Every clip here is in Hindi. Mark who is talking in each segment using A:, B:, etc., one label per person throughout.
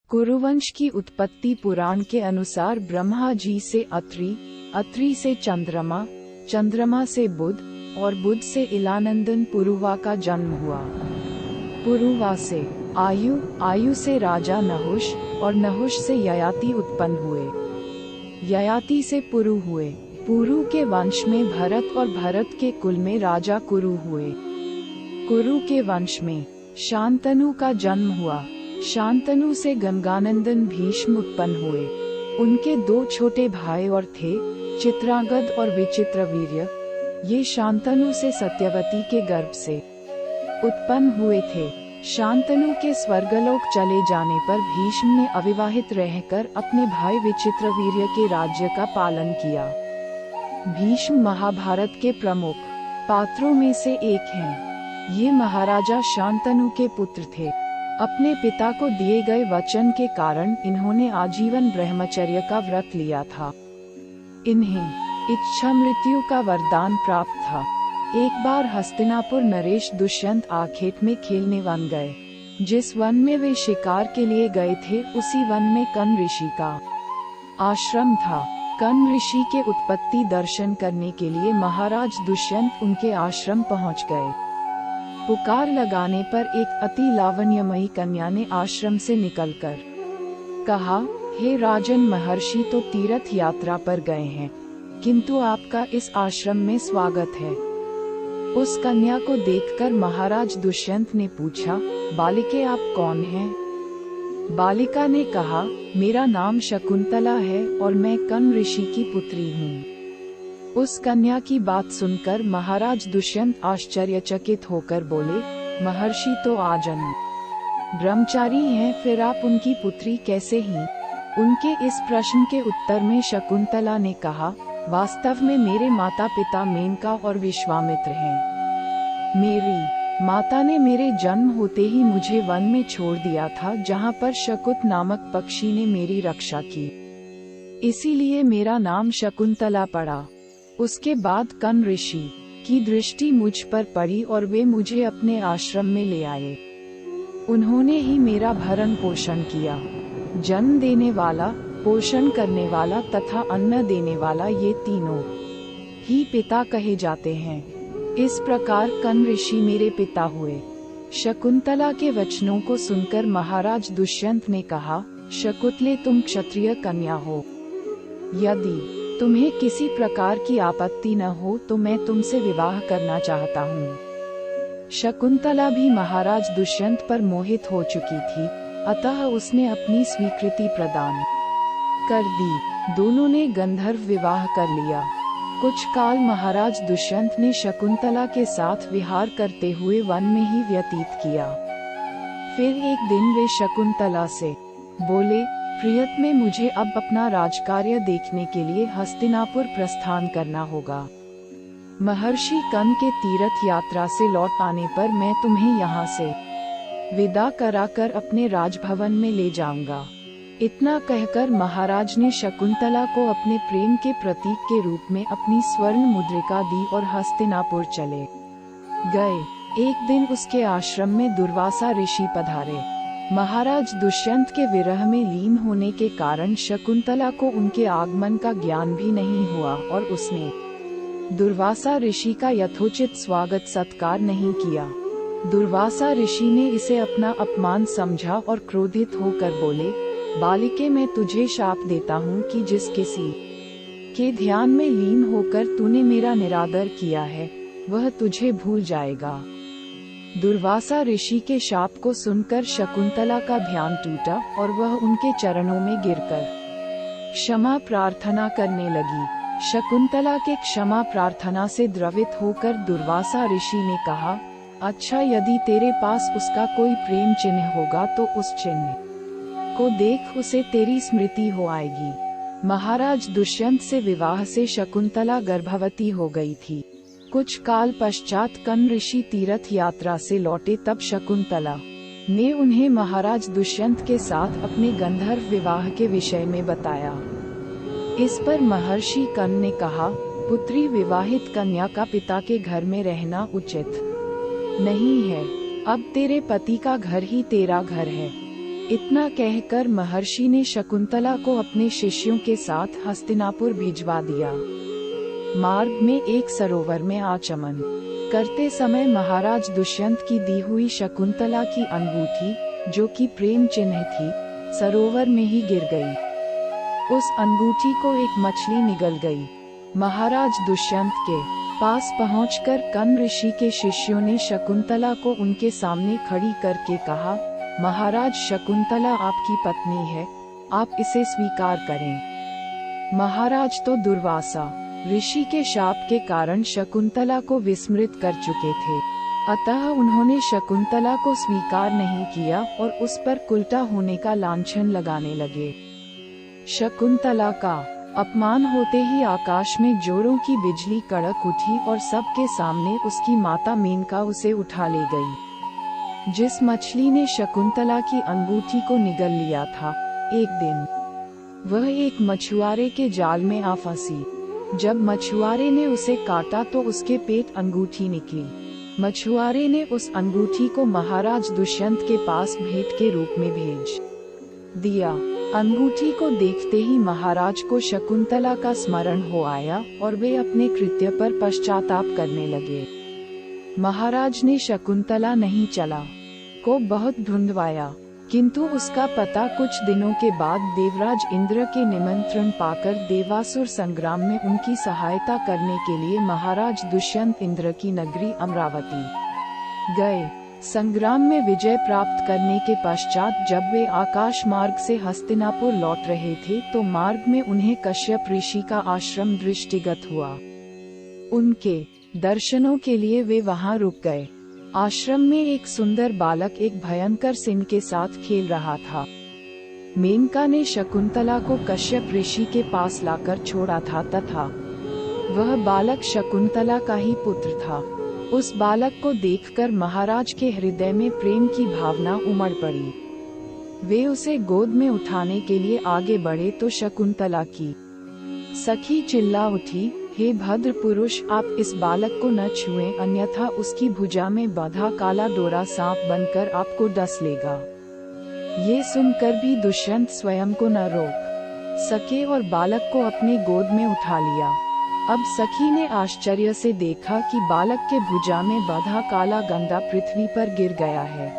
A: कुरुवंश की उत्पत्ति पुराण के अनुसार ब्रह्मा जी से अत्रि, अत्रि से चंद्रमा, चंद्रमा से बुध और बुध से इलानंदन पुरुवा का जन्म हुआ। पुरुवा से आयु, आयु से राजा नहुष और नहुष से ययाति उत्पन्न हुए। ययाति से पुरु हुए। पुरु के वंश में भरत और भरत के कुल में राजा कुरु हुए। कुरु के वंश में शांतनु का जन्म हुआ। शांतनु से गंगानंदन भीष्म उत्पन्न हुए। उनके 2 छोटे भाई और थे, चित्रांगद और विचित्रवीर्य। ये शांतनु से सत्यवती के गर्भ से उत्पन्न हुए थे। शांतनु के स्वर्गलोक चले जाने पर भीष्म ने अविवाहित रहकर अपने भाई विचित्रवीर्य के राज्य का पालन किया। भीष्म महाभारत के प्रमुख पात्रों में से एक हैं। ये महाराजा शांतनु के पुत्र थे। अपने पिता को दिए गए वचन के कारण इन्होंने आजीवन ब्रह्मचर्य का व्रत लिया था। इन्हें इच्छा मृत्यु का वरदान प्राप्त था। एक बार हस्तिनापुर नरेश दुष्यंत आखेट में खेलने वन गए। जिस वन में वे शिकार के लिए गए थे उसी वन में कर्ण ऋषि का आश्रम था। कर्ण ऋषि के उत्पत्ति दर्शन करने के लिए महाराज दुष्यंत उनके आश्रम पहुंच गए। पुकार लगाने पर एक अति लावण्यमयी कन्या ने आश्रम से निकलकर कहा, हे राजन, महर्षि तो तीर्थ यात्रा पर गए हैं, किंतु आपका इस आश्रम में स्वागत है। उस कन्या को देखकर महाराज दुष्यंत ने पूछा, बालिके आप कौन हैं? बालिका ने कहा, मेरा नाम शकुंतला है और मैं कर्ण ऋषि की पुत्री हूँ। उस कन्या की बात सुनकर महाराज दुष्यंत आश्चर्यचकित होकर बोले, महर्षि तो आजन्म ब्रह्मचारी हैं, फिर आप उनकी पुत्री कैसे हैं? उनके इस प्रश्न के उत्तर में शकुंतला ने कहा, वास्तव में मेरे माता पिता मेनका और विश्वामित्र हैं। मेरी माता ने मेरे जन्म होते ही मुझे वन में छोड़ दिया था, जहाँ पर शकुत नामक पक्षी ने मेरी रक्षा की, इसीलिए मेरा नाम शकुंतला पड़ा। उसके बाद कर्ण ऋषि की दृष्टि मुझ पर पड़ी और वे मुझे अपने आश्रम में ले आए। उन्होंने ही मेरा भरण पोषण किया। जन्म देने वाला, पोषण करने वाला तथा अन्न देने वाला, ये तीनों ही पिता कहे जाते हैं। इस प्रकार कर्ण ऋषि मेरे पिता हुए। शकुंतला के वचनों को सुनकर महाराज दुष्यंत ने कहा, शकुंतले, तुम क्षत्रिय कन्या हो। यदि तुम्हें किसी प्रकार की आपत्ति न हो तो मैं तुमसे विवाह करना चाहता हूँ। शकुंतला भी महाराज दुष्यंत पर मोहित हो चुकी थी, अतः उसने अपनी स्वीकृति प्रदान कर दी। दोनों ने गंधर्व विवाह कर लिया। कुछ काल महाराज दुष्यंत ने शकुंतला के साथ विहार करते हुए वन में ही व्यतीत किया। फिर एक दिन वे शकुंतला से बोले, प्रियतमे, मुझे अब अपना राजकार्य देखने के लिए हस्तिनापुर प्रस्थान करना होगा। महर्षि कर्ण के तीर्थ यात्रा से लौट आने पर मैं तुम्हें यहाँ से विदा कराकर अपने राजभवन में ले जाऊंगा। इतना कहकर महाराज ने शकुंतला को अपने प्रेम के प्रतीक के रूप में अपनी स्वर्ण मुद्रिका दी और हस्तिनापुर चले गए। एक दिन उसके आश्रम में दुर्वासा ऋषि पधारे। महाराज दुष्यंत के विरह में लीन होने के कारण शकुंतला को उनके आगमन का ज्ञान भी नहीं हुआ और उसने दुर्वासा ऋषि का यथोचित स्वागत सत्कार नहीं किया। दुर्वासा ऋषि ने इसे अपना अपमान समझा और क्रोधित होकर बोले, बालिके, मैं तुझे शाप देता हूँ कि जिस किसी के ध्यान में लीन होकर तूने मेरा निरादर किया है, वह तुझे भूल जाएगा। दुर्वासा ऋषि के शाप को सुनकर शकुंतला का ध्यान टूटा और वह उनके चरणों में गिरकर क्षमा प्रार्थना करने लगी। शकुंतला के क्षमा प्रार्थना से द्रवित होकर दुर्वासा ऋषि ने कहा, अच्छा, यदि तेरे पास उसका कोई प्रेम चिन्ह होगा तो उस चिन्ह को देख उसे तेरी स्मृति हो आएगी। महाराज दुष्यंत से विवाह से शकुंतला गर्भवती हो गई थी। कुछ काल पश्चात कर्ण ऋषि तीर्थ यात्रा से लौटे, तब शकुंतला ने उन्हें महाराज दुष्यंत के साथ अपने गंधर्व विवाह के विषय में बताया। इस पर महर्षि कर्ण ने कहा, पुत्री, विवाहित कन्या का पिता के घर में रहना उचित नहीं है। अब तेरे पति का घर ही तेरा घर है। इतना कहकर महर्षि ने शकुंतला को अपने शिष्यों के साथ हस्तिनापुर भिजवा दिया। मार्ग में एक सरोवर में आचमन करते समय महाराज दुष्यंत की दी हुई शकुंतला की अंगूठी, जो कि प्रेम चिन्ह थी, सरोवर में ही गिर गई। उस अंगूठी को एक मछली निगल गई। महाराज दुष्यंत के पास पहुंचकर कर्ण ऋषि के शिष्यों ने शकुंतला को उनके सामने खड़ी करके कहा, महाराज, शकुंतला आपकी पत्नी है, आप इसे स्वीकार करें। महाराज तो दुर्वासा ऋषि के शाप के कारण शकुंतला को विस्मृत कर चुके थे, अतः उन्होंने शकुंतला को स्वीकार नहीं किया और उस पर कुलटा होने का लांछन लगाने लगे। शकुंतला का अपमान होते ही आकाश में जोरों की बिजली कड़क उठी और सबके सामने उसकी माता मेनका उसे उठा ले गई। जिस मछली ने शकुंतला की अंगूठी को निगल लिया था, एक दिन वह एक मछुआरे के जाल में आ फंसी। जब मछुआरे ने उसे काटा तो उसके पेट अंगूठी निकली। मछुआरे ने उस अंगूठी को महाराज दुष्यंत के पास भेंट के रूप में भेज दिया। अंगूठी को देखते ही महाराज को शकुंतला का स्मरण हो आया और वे अपने कृत्य पर पश्चाताप करने लगे। महाराज ने शकुंतला नहीं चला को बहुत ढूंढवाया, किंतु उसका पता कुछ दिनों के बाद देवराज इंद्र के निमंत्रण पाकर देवासुर संग्राम में उनकी सहायता करने के लिए महाराज दुष्यंत इंद्र की नगरी अमरावती गए। संग्राम में विजय प्राप्त करने के पश्चात जब वे आकाश मार्ग से हस्तिनापुर लौट रहे थे तो मार्ग में उन्हें कश्यप ऋषि का आश्रम दृष्टिगत हुआ। उनके दर्शनों के लिए वे वहां रुक गए। आश्रम में एक सुंदर बालक एक भयंकर सिंह के साथ खेल रहा था। मेनका ने शकुंतला को कश्यप ऋषि के पास लाकर छोड़ा था तथा वह बालक शकुंतला का ही पुत्र था। उस बालक को देखकर महाराज के हृदय में प्रेम की भावना उमड़ पड़ी। वे उसे गोद में उठाने के लिए आगे बढ़े तो शकुंतला की सखी चिल्ला उठी, हे भद्र पुरुष, आप इस बालक को न छुएं, अन्यथा उसकी भुजा में बंधा काला डोरा सांप बनकर आपको डस लेगा। ये सुनकर भी दुष्यंत स्वयं को न रोक सके और बालक को अपने गोद में उठा लिया। अब सखी ने आश्चर्य से देखा कि बालक के भुजा में बंधा काला गंदा पृथ्वी पर गिर गया है।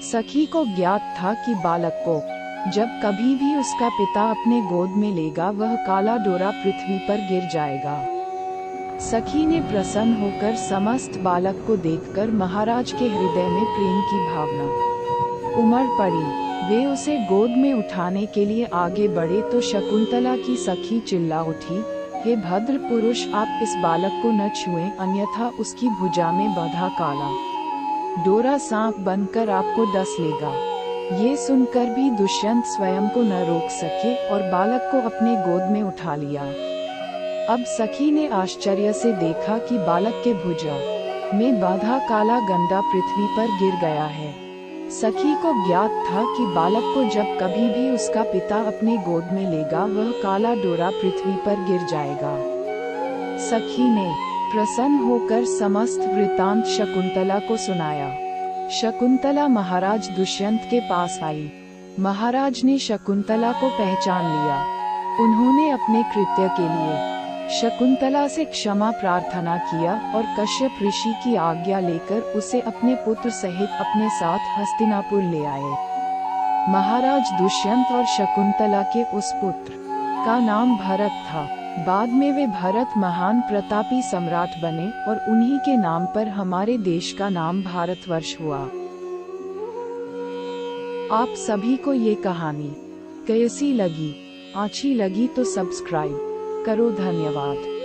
A: सखी को ज्ञात था कि बालक को जब कभी भी उसका पिता अपने गोद में लेगा वह काला डोरा पृथ्वी पर गिर जाएगा। सखी ने प्रसन्न होकर समस्त बालक को देखकर महाराज के हृदय में प्रेम की भावना उमड़ पड़ी। वे उसे गोद में उठाने के लिए आगे बढ़े तो शकुंतला की सखी चिल्ला उठी, हे भद्र पुरुष, आप इस बालक को न छुएं, अन्यथा उसकी भुजा में बंधा काला डोरा सांप बनकर आपको डस लेगा। ये सुनकर भी दुष्यंत स्वयं को न रोक सके और बालक को अपने गोद में उठा लिया। अब सखी ने आश्चर्य से देखा कि बालक के भुजा में बांधा काला गंडा पृथ्वी पर गिर गया है। सखी को ज्ञात था कि बालक को जब कभी भी उसका पिता अपने गोद में लेगा वह काला डोरा पृथ्वी पर गिर जाएगा। सखी ने प्रसन्न होकर समस्त वृतांत शकुंतला को सुनाया। शकुंतला महाराज दुष्यंत के पास आई। महाराज ने शकुंतला को पहचान लिया। उन्होंने अपने कृत्य के लिए शकुंतला से क्षमा प्रार्थना किया और कश्यप ऋषि की आज्ञा लेकर उसे अपने पुत्र सहित अपने साथ हस्तिनापुर ले आए। महाराज दुष्यंत और शकुंतला के उस पुत्र का नाम भरत था। बाद में वे भरत महान प्रतापी सम्राट बने और उन्हीं के नाम पर हमारे देश का नाम भारतवर्ष हुआ। आप सभी को ये कहानी कैसी लगी? अच्छी लगी तो सब्सक्राइब करो। धन्यवाद।